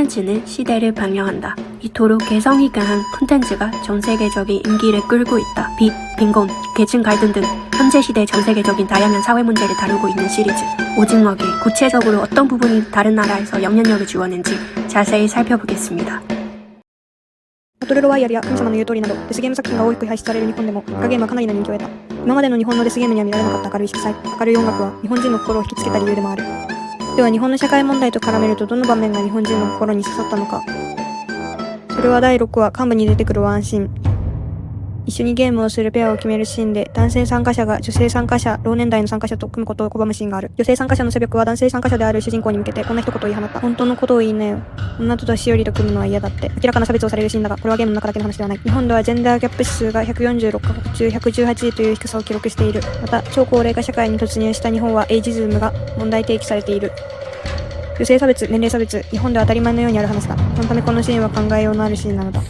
콘텐츠는 시대를 방영한다. 이토록 개성이 강한 콘텐츠가 전 세계적인 인기를 끌고 있다. 빈곤, 계층 갈등 등 현재 시대 전 세계적인 다양한 사회 문제를 다루고 있는 시리즈 오징어 게임. 구체적으로 어떤 부분이 다른 나라에서 영향력을 주었는지 자세히 살펴보겠습니다. バトルロワイヤルや神様の言う通りなどデスゲーム作品が多く配信される日本でもイカゲームはかなりの人気を得た。今までの日本のデスゲームには見られなかった明るい色彩、明るい音楽は日本人の心を引きつけた理由でもある。では日本の社会問題と絡めるとどの場面が日本人の心に刺さったのか。それは第6話幹部に出てくるワンシーン。一緒にゲームをするペアを決めるシーンで男性参加者が女性参加者、同年代の参加者と組むことを拒むシーンがある。女性参加者のセビョクは男性参加者である主人公に向けてこんな一言を言い放った。本当のことを言いなよ。女と年寄りと組むのは嫌だって。明らかな差別をされるシーンだが、これはゲームの中だけの話ではない。日本ではジェンダーギャップ指数が146カ国中118位という低さを記録している。また、超高齢化社会に突入した日本はエイジズムが問題提起されている。女性差別、年齢差別、日本では当たり前のようにある話だ。そのためこのシーンは考えようのあるシーンなのだ。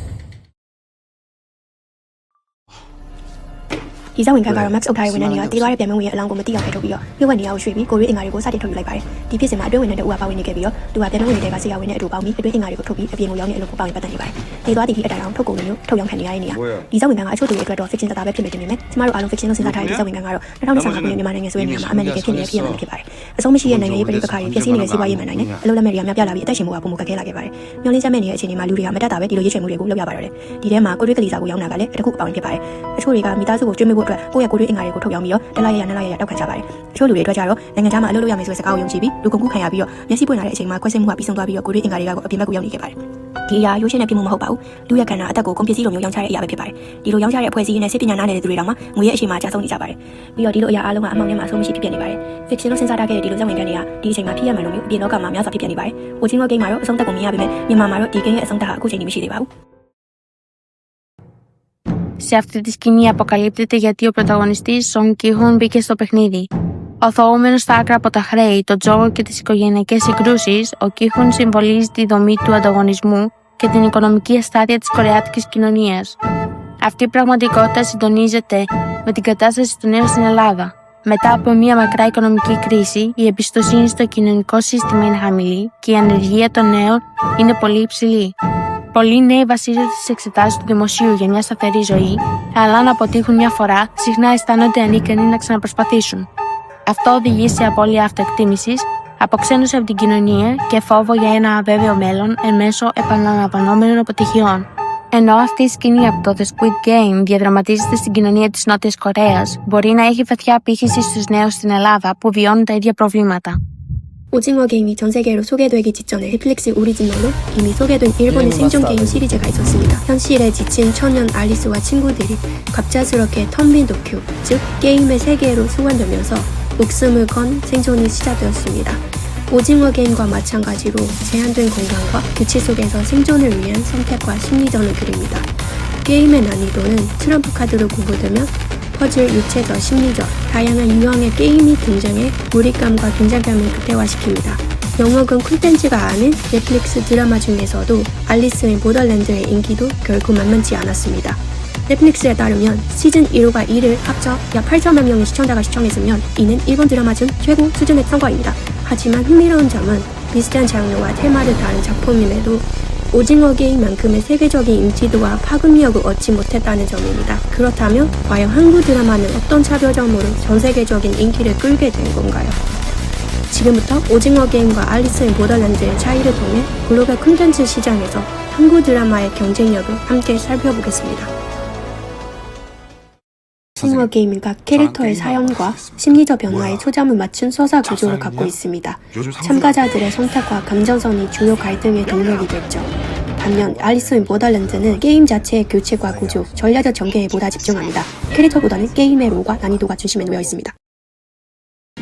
ဒီဇဝင်ခံကတော့ Max အုပ်ထားတဲ့ဝန်ထမ်းတွေကတည်သွားတဲ့ပြန်မဝင်ရဲ့အလောင်းကိုမသိအောင်ဖယ်ထုတ်ပြီးတော့မြို့ဝင်နေရာကိုရွှေ့ပြီးကိုရွေးအင်္ဂါတွေကိုစတင်ထုတ်ယူလိုက်ပါတယ်။ဒီဖြစ်စဉ်မှာအတွင်းဝင်တဲ့တူကပါဝင်နေခဲ့ပြီးတော့သူကပြန်မဝင်နေတဲ့ကဆရာဝန်နဲ့အတူပေါင်းပြီးအတွင်းအင်္ဂါတွေကိုထုတ်ပြီးအပြင်ကိုရောက်နေအလုပ်ကိုပါဝင်ပတ်သက်နေပါတယ်။နေသွားသည့်ဒီအတိုင်းအောင်ထုတ်ကုန်မျိုးထုတ်ရောင်းခံနေရတဲ့နေရာဒီဇဝင်ခံကအချို့သူတွေအတွက်တော့ fiction သာပဲဖြစ်နေတယ်မြင်မယ်။ကျမတို့အားလုံး fiction လို့စဉ်းစားထားတဲ့ဒီဇဝင်ခံကတော့2025ခုနှစ်မြန်မာနိုင်ငံဆွေးနွေးနေမှာအမှန်တကယ်ဖြစ်နေတဲ့ဖြစ်ရပ်မှန်ဖြစ်ပါတယ်။အဆုံးမရှိတဲ့နိုင်ငံရေးပြည်ပခါတွေပြည်စည်းနေတဲ့စီးပွားရေးမှန်နိုင်တယ်။အလုပ်လက်မဲ့တွေကများပြလာပြီးအသက်ရှင်မှုကပုံမကက်ခဲလာခဲ့ပါတယ်။မျောလင်းချက်မဲ့နေတဲ့အခြေအနေမှာလူတွေကမတတ်တာပဲဒီလိုရွေးချယ်မှုတွေကိုလုပ်ရပါတော့တယ်။ဒီထဲမှာကိုရွေးကလေးစာကိုရောင်းတာကလည်းတစ်ခုအပေါင်းဖြစ်ပါတယ်။အချို့တွေကမိသားစုကိုကျွေးမွေးဖို့အတွက်ကိုယ့်ရဲ့ကိုရွေးအင်္ဂါတွေကိုထုတ်ရောင်းပြီးတော့တလားရရနလားရရတောက်ခံကြပါတယ်။အချို့လူတွေအတွက်ကြတော့နိုင်ငံခြားမှာအလုပ်လုပ်ရမယ်ဆိုတဲ့စကားကိုယုံကြည်ပြီးလူကုန်ကူးခံရပြီးတော့မျက်စိပွင့်လာတဲ့အချိန်မှာခွဲစိတ်မှုကပြီးဆုံးသွားပြီးတော့ကိုရွေးအင်္ဂါတွေကအပြင်ဘက်ကိုရောက်နေခဲ့ပါတယ်။ဒီအရာရိုးရှင်းတဲ့ပြမှုမဟုတ်ပါဘူး။လူရဲ့ခန္ဓာအသက်ကိုကုန်ပစ္စည်းလိုမျိုးရောင်းချတဲ့အရာပဲဖြစ်ပါတယ်။ဒီလိုရောင်းချတဲ့အဖွဲ့အစည်းနဲ့စိတ်ပညာနားနေတဲ့သူတွေတောင်မှငွေရဲ့အရှိန်မှာကြာဆုံးနေကြပါတယ်။ပြီးတော့ဒီလိုအရာအလုံးကအမှောင်ထဲမှာအဆုံးမရှိဖြစ်ပြနေပါတယ်။ fiction လို့စဉ်းစားထားခဲ့တဲ့ဒီလိုဇာတ်ဝင်ခန်းတွေကဒီအချိန်မှာဖြစ်ရမှန်လို့မျိုးအပြင်လောကမှာများစွာဖြစ်ပြနေပါတယ်။ O징어 Game မှာတော့အဆုံးသက်ကိုမြင်ရပေမဲ့မြန်မာမှာတော့ဒီ game ရဲ့အဆုံးသက်ဟာအခုချိန်ထိမရှိသေးပါဘူး။ Σε αυτή τη σκηνή αποκαλύπτεται γιατί ο πρωταγωνιστής Σον Κι-χουν μπήκε στο παιχνίδι. Οθωούμενος στα άκρα από τα χρέη, το τζόγο και τις οικογενειακές συγκρούσεις, ο Κι-χουν συμβολίζει τη δομή του ανταγωνισμού και την οικονομική αστάθεια της κορεάτικης κοινωνίας. Αυτή η πραγματικότητα συντονίζεται με την κατάσταση του νέου στην Ελλάδα. Μετά από μια μακρά οικονομική κρίση, η εμπιστοσύνη στο κοινωνικό σύστημα είναι χαμηλή και η ανεργία των νέων είναι πολύ υψηλή. Πολλοί νέοι βασίζονται στις εξετάσεις του δημοσίου για μια σταθερή ζωή, αλλά αν αποτύχουν μια φορά, συχνά αισθάνονται ανίκανοι να ξαναπροσπαθήσουν. Αυτό οδηγεί σε απώλεια αυτοεκτίμησης, αποξένωση από την κοινωνία και φόβο για ένα αβέβαιο μέλλον εν μέσω επαναλαμβανόμενων αποτυχιών. Ενώ αυτή η σκηνή από το The Squid Game διαδραματίζεται στην κοινωνία της Νότιας Κορέας, μπορεί να έχει βαθιά απήχηση στους νέους στην Ελλάδα που βιώνουν τα ίδια προβλήματα. 오징어 게임이 전 세계로 소개되기 직전에 넷플릭스 오리지널로 이미 소개된 일본의 생존 게임 시리즈가 있었습니다. 현실에 지친 처년 알리스와 친구들이 갑작스럽게 텅 빈 도쿄, 즉 게임의 세계로 소환되면서 목숨을 건 생존이 시작되었습니다. 오징어 게임과 마찬가지로 제한된 공간과 규칙 속에서 생존을 위한 선택과 심리전을 그립니다. 게임의 난이도는 트럼프 카드로 구분되면 퍼즐, 유체적, 심리적, 다양한 유형의 게임이 등장해 몰입감과 긴장감을 극대화시킵니다. 영어근 콘텐츠가 아닌 넷플릭스 드라마 중에서도 알리스의 보더랜드의 인기도 결코 만만치 않았습니다. 넷플릭스에 따르면 시즌 1과 2를 합쳐 약 8천만 명의 시청자가 시청했으면 이는 일본 드라마 중 최고 수준의 성과입니다. 하지만 흥미로운 점은 비슷한 장르와 테마를 다룬 작품임에도 오징어 게임만큼의 세계적인 인지도와 파급력을 얻지 못했다는 점입니다. 그렇다면 과연 한국 드라마는 어떤 차별점으로 전 세계적인 인기를 끌게 된 건가요? 지금부터 오징어 게임과 알리스 인 보더랜드의 차이를 통해 글로벌 콘텐츠 시장에서 한국 드라마의 경쟁력을 함께 살펴보겠습니다. 오징어 게임은 각 캐릭터의 사연과 심리적 변화에 초점을 맞춘 서사 구조를 갖고 있습니다. 참가자들의 선택과 감정선이 주요 갈등의 동력이 됐죠. 반면 알리스 인 보더랜드는 게임 자체의 규칙과 구조, 전략적 전개에 보다 집중합니다. 캐릭터보다는 게임의 롤과 난이도가 중심에 놓여 있습니다.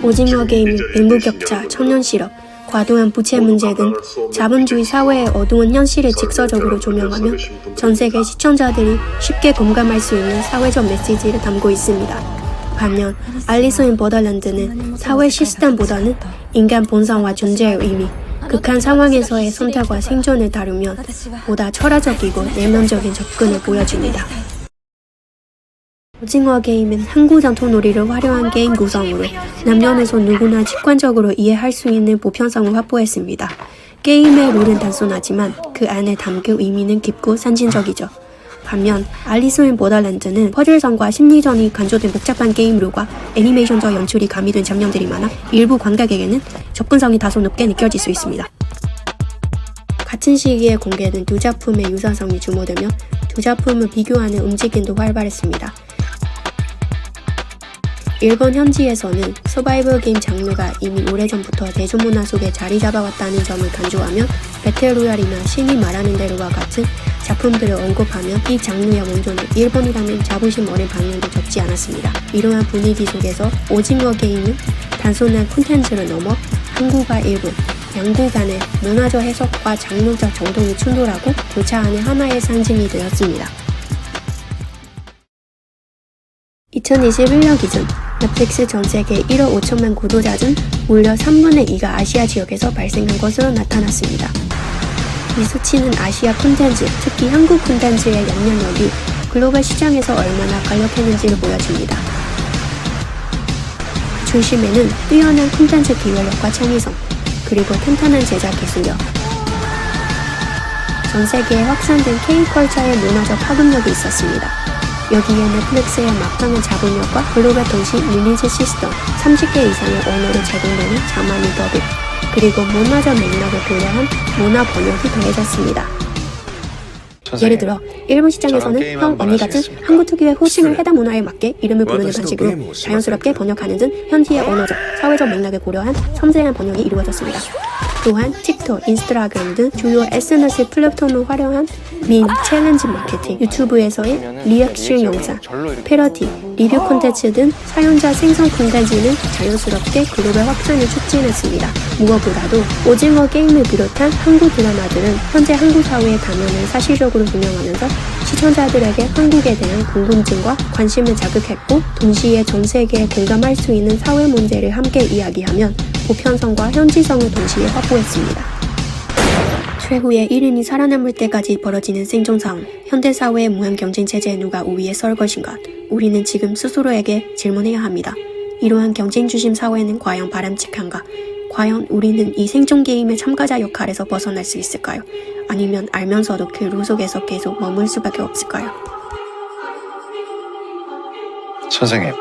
오징어 게임은 빈부격차, 청년 실업, 과도한 부채 문제 등 자본주의 사회의 어두운 현실을 직설적으로 조명하며 전 세계 시청자들이 쉽게 공감할 수 있는 사회적 메시지를 담고 있습니다. 반면 알리스 인 보더랜드는 사회 시스템보다는 인간 본성과 존재의 의미, 극한 상황에서의 선택과 생존을 다루면 보다 철학적이고 내면적인 접근을 보여줍니다. 오징어 게임은 한국 전통 놀이를 활용한 게임 구성으로 남녀노소 누구나 직관적으로 이해할 수 있는 보편성을 확보했습니다. 게임의 룰은 단순하지만 그 안에 담긴 의미는 깊고 산진적이죠. 반면 알리스 인 보더랜드는 퍼즐성과 심리전이 간조된 복잡한 게임 룰과 애니메이션적 연출이 가미된 장면들이 많아 일부 관객에게는 접근성이 다소 높게 느껴질 수 있습니다. 같은 시기에 공개된 두 작품의 유사성이 주목되며 두 작품을 비교하는 움직임도 활발했습니다. 일본 현지에서는 서바이벌 게임 장르가 이미 오래전부터 대중문화 속에 자리 잡아왔다는 점을 강조하며 배틀로얄이나 신이 말하는 대로와 같은 작품들을 언급하며 이 장르의 원조는 일본이라는 자부심 어린 반응도 적지 않았습니다. 이러한 분위기 속에서 오징어 게임은 단순한 콘텐츠를 넘어 한국과 일본, 양국 간의 문화적 해석과 장르적 정통이 충돌하고 교차하는 하나의 상징이 되었습니다. 2021년 기준 넷플릭스 전세계 1억 5천만 구독자 중 무려 3분의 2가 아시아 지역에서 발생한 것으로 나타났습니다. 이 수치는 아시아 콘텐츠, 특히 한국 콘텐츠의 영향력이 글로벌 시장에서 얼마나 강력했는지를 보여줍니다. 그 중심에는 뛰어난 콘텐츠 기획력과 창의성, 그리고 탄탄한 제작 기술력, 전 세계에 확산된 K-컬처의 문화적 파급력이 있었습니다. 여기에 넷플릭스의 막강한 자본력과 글로벌 동시 리리즈 시스템, 30개 이상의 언어로 제공되는 자막이 더빙, 그리고 문화적 맥락을 고려한 문화 번역이 더해졌습니다. 예를 들어 일본 시장에서는 형, 언니 같은 한국 특유의 호칭을 해당 문화에 맞게 이름을 부르는 방식으로 자연스럽게 번역하는 등 현지의 언어적, 사회적 맥락을 고려한 섬세한 번역이 이루어졌습니다. 또한 틱톡, 인스타그램 등 주요 SNS 플랫폼을 활용한 밈, 챌린지 마케팅, 유튜브에서의 리액션 영상, 패러디, 리뷰 콘텐츠 등 사용자 생성 콘텐츠는 자연스럽게 글로벌 확산을 촉진했습니다. 무엇보다도 오징어 게임을 비롯한 한국 드라마들은 현재 한국 사회의 단면을 사실적으로 조명하면서 시청자들에게 한국에 대한 궁금증과 관심을 자극했고 동시에 전 세계에 공감할 수 있는 사회 문제를 함께 이야기하면 보편성과 현지성을 동시에 확보했습니다. 최후의 1인이 살아남을 때까지 벌어지는 생존 싸움, 현대사회의 무한 경쟁 체제에 누가 우위에 설 것인가? 우리는 지금 스스로에게 질문해야 합니다. 이러한 경쟁 중심 사회는 과연 바람직한가? 과연 우리는 이 생존 게임의 참가자 역할에서 벗어날 수 있을까요? 아니면 알면서도 그 룰 속에서 계속 머물 수밖에 없을까요? 선생님,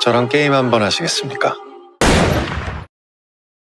저랑 게임 한번 하시겠습니까?